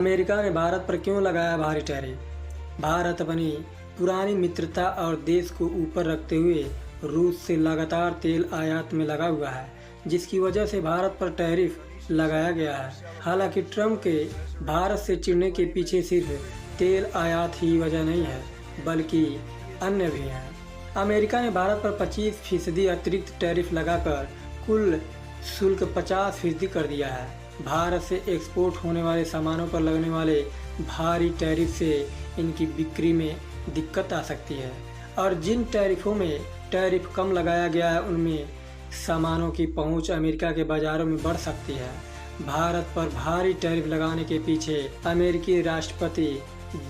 America ने भारत पर क्यों लगाया भारी टैरिफ? भारत अपनी पुरानी मित्रता और देश को ऊपर रखते हुए रूस से लगातार तेल आयात में लगा हुआ है, जिसकी वजह से भारत पर टैरिफ लगाया गया है। हालांकि ट्रंप के भारत से चिढ़ने के पीछे सिर्फ तेल आयात ही वजह नहीं है, बल्कि अन्य भी हैं। अमेरिका ने भारत पर 25% अतिरिक्त टैरिफ लगाकर कुल शुल्क 50% कर दिया है। भारत से एक्सपोर्ट होने वाले सामानों पर लगने वाले भारी टैरिफ से इनकी बिक्री में दिक्कत आ सकती है, और जिन टैरिफों में टैरिफ कम लगाया गया है उनमें सामानों की पहुंच अमेरिका के बाज़ारों में बढ़ सकती है। भारत पर भारी टैरिफ लगाने के पीछे अमेरिकी राष्ट्रपति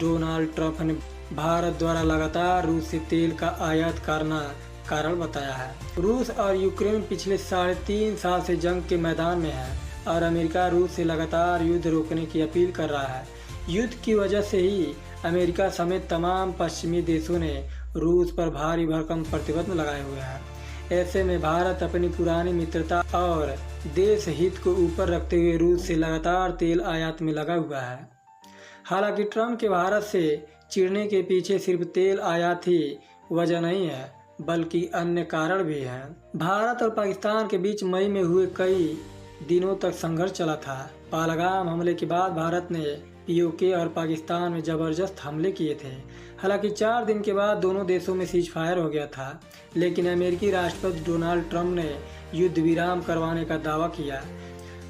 डोनाल्ड ट्रंप ने भारत द्वारा लगातार रूस से तेल का आयात करना कारण बताया है। रूस और यूक्रेन पिछले 3.5 साल से जंग के मैदान में है और अमेरिका रूस से लगातार युद्ध रोकने की अपील कर रहा है। युद्ध की वजह से ही अमेरिका समेत तमाम पश्चिमी देशों ने रूस पर भारी भरकम प्रतिबंध लगाए हुए हैं। ऐसे में भारत अपनी पुरानी मित्रता और देश हित को ऊपर रखते हुए रूस से लगातार तेल आयात में लगा हुआ है। हालांकि ट्रंप के भारत से चिढ़ने के पीछे सिर्फ तेल आयात ही वजह नहीं है, बल्कि अन्य कारण भी हैं। भारत और पाकिस्तान के बीच मई में हुए कई दिनों तक संघर्ष चला था। पहलगाम हमले के बाद भारत ने पीओके और पाकिस्तान में जबरदस्त हमले किए थे। हालांकि 4 दिन के बाद दोनों देशों में सीज फायर हो गया था, लेकिन अमेरिकी राष्ट्रपति डोनाल्ड ट्रंप ने युद्ध विराम करवाने का दावा किया।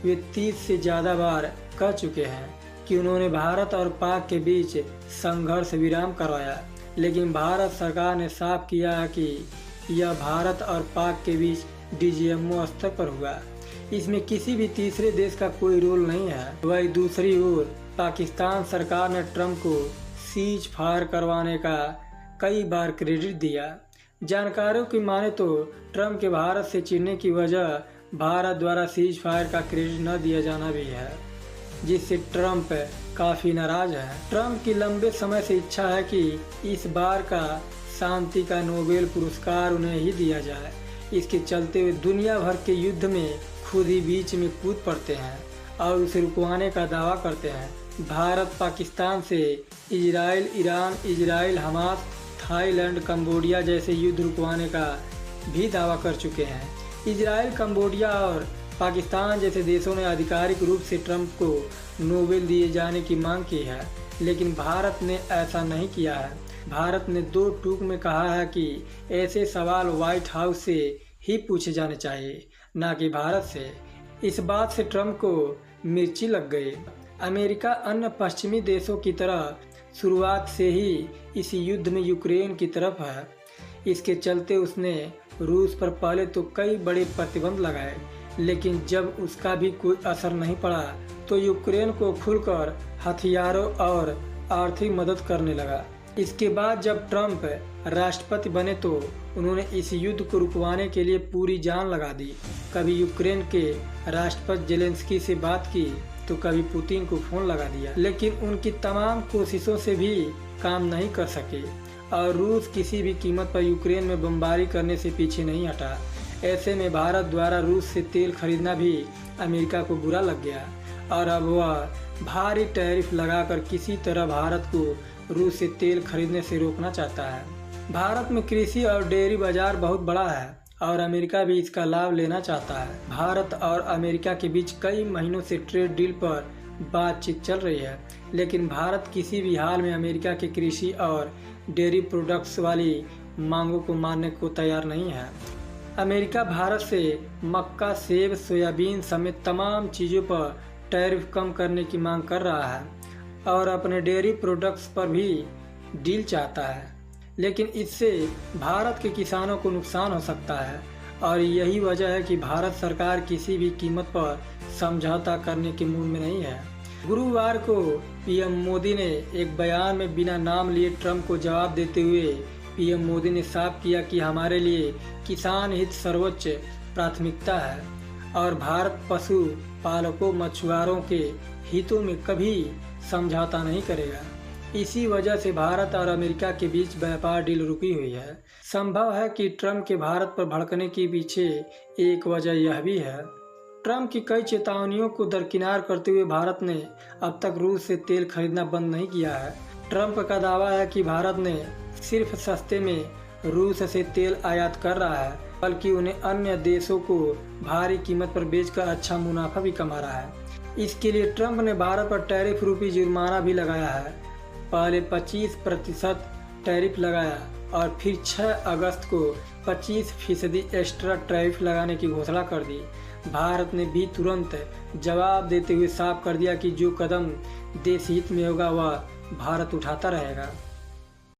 वे 30 से ज़्यादा बार कह चुके हैं कि उन्होंने भारत और पाक के बीच संघर्ष विराम करवाया, लेकिन भारत सरकार ने साफ किया है कि यह भारत और पाक के बीच डीजीएमओ स्तर पर हुआ। इसमें किसी भी तीसरे देश का कोई रोल नहीं है। वही दूसरी ओर पाकिस्तान सरकार ने ट्रंप को सीज फायर करवाने का कई बार क्रेडिट दिया। जानकारों की माने तो ट्रंप के भारत से चिढ़ने की वजह भारत द्वारा सीज फायर का क्रेडिट न दिया जाना भी है, जिससे ट्रंप काफ़ी नाराज है। ट्रंप की लंबे समय से इच्छा है कि इस बार का शांति का नोबेल पुरस्कार उन्हें ही दिया जाए। इसके चलते वे दुनिया भर के युद्ध में खुद ही बीच में कूद पड़ते हैं और उसे रुकवाने का दावा करते हैं। भारत पाकिस्तान से Israel, Iran, Israel, Hamas, Thailand, Cambodia जैसे युद्ध रुकवाने का भी दावा कर चुके हैं। इजराइल, कंबोडिया और पाकिस्तान जैसे देशों ने आधिकारिक रूप से ट्रंप को नोबेल दिए जाने की मांग की है, लेकिन भारत ने ऐसा नहीं किया है। भारत ने 2 टूक में कहा है कि ऐसे सवाल व्हाइट हाउस से ही पूछे जाने चाहिए, ना कि भारत से। इस बात से ट्रंप को मिर्ची लग गई। अमेरिका अन्य पश्चिमी देशों की तरह शुरुआत से ही इस युद्ध में यूक्रेन की तरफ है। इसके चलते उसने रूस पर पहले तो कई बड़े प्रतिबंध लगाए, लेकिन जब उसका भी कोई असर नहीं पड़ा तो यूक्रेन को खुलकर हथियारों और आर्थिक मदद करने लगा। इसके बाद जब ट्रंप राष्ट्रपति बने तो उन्होंने इस युद्ध को रुकवाने के लिए पूरी जान लगा दी। कभी यूक्रेन के राष्ट्रपति जेलेंस्की से बात की तो कभी पुतिन को फ़ोन लगा दिया, लेकिन उनकी तमाम कोशिशों से भी काम नहीं कर सके और रूस किसी भी कीमत पर यूक्रेन में बमबारी करने से पीछे नहीं हटा। ऐसे में भारत द्वारा रूस से तेल खरीदना भी अमेरिका को बुरा लग गया और अब वह भारी टैरिफ लगाकर किसी तरह भारत को रूस से तेल खरीदने से रोकना चाहता है। भारत में कृषि और डेयरी बाजार बहुत बड़ा है और अमेरिका भी इसका लाभ लेना चाहता है। भारत और अमेरिका के बीच कई महीनों से ट्रेड डील पर बातचीत चल रही है, लेकिन भारत किसी भी हाल में अमेरिका के कृषि और डेयरी प्रोडक्ट्स वाली मांगों को मानने को तैयार नहीं है। अमेरिका भारत से मक्का, सेब, सोयाबीन समेत तमाम चीज़ों पर टैरिफ कम करने की मांग कर रहा है और अपने डेयरी प्रोडक्ट्स पर भी डील चाहता है, लेकिन इससे भारत के किसानों को नुकसान हो सकता है और यही वजह है कि भारत सरकार किसी भी कीमत पर समझौता करने के मूड में नहीं है। गुरुवार को पीएम मोदी ने एक बयान में बिना नाम लिए ट्रंप को जवाब देते हुए पीएम मोदी ने साफ किया कि हमारे लिए किसान हित सर्वोच्च प्राथमिकता है और भारत पशु पालकों, मछुआरों के हितों में कभी समझौता नहीं करेगा। इसी वजह से भारत और अमेरिका के बीच व्यापार डील रुकी हुई है। संभव है कि ट्रंप के भारत पर भड़कने के पीछे एक वजह यह भी है ट्रंप की कई चेतावनियों को दरकिनार करते हुए भारत ने अब तक रूस से तेल खरीदना बंद नहीं किया है। ट्रंप का दावा है कि भारत ने सिर्फ सस्ते में रूस से तेल आयात कर रहा है, बल्कि उन्हें अन्य देशों को भारी कीमत पर बेचकर अच्छा मुनाफा भी कमा रहा है। इसके लिए ट्रंप ने भारत पर टैरिफ रूपी जुर्माना भी लगाया है। पहले 25% टैरिफ लगाया और फिर 6 अगस्त को 25% एक्स्ट्रा टैरिफ लगाने की घोषणा कर दी। भारत ने भी तुरंत जवाब देते हुए साफ कर दिया कि जो कदम देश हित में होगा वह भारत उठाता रहेगा।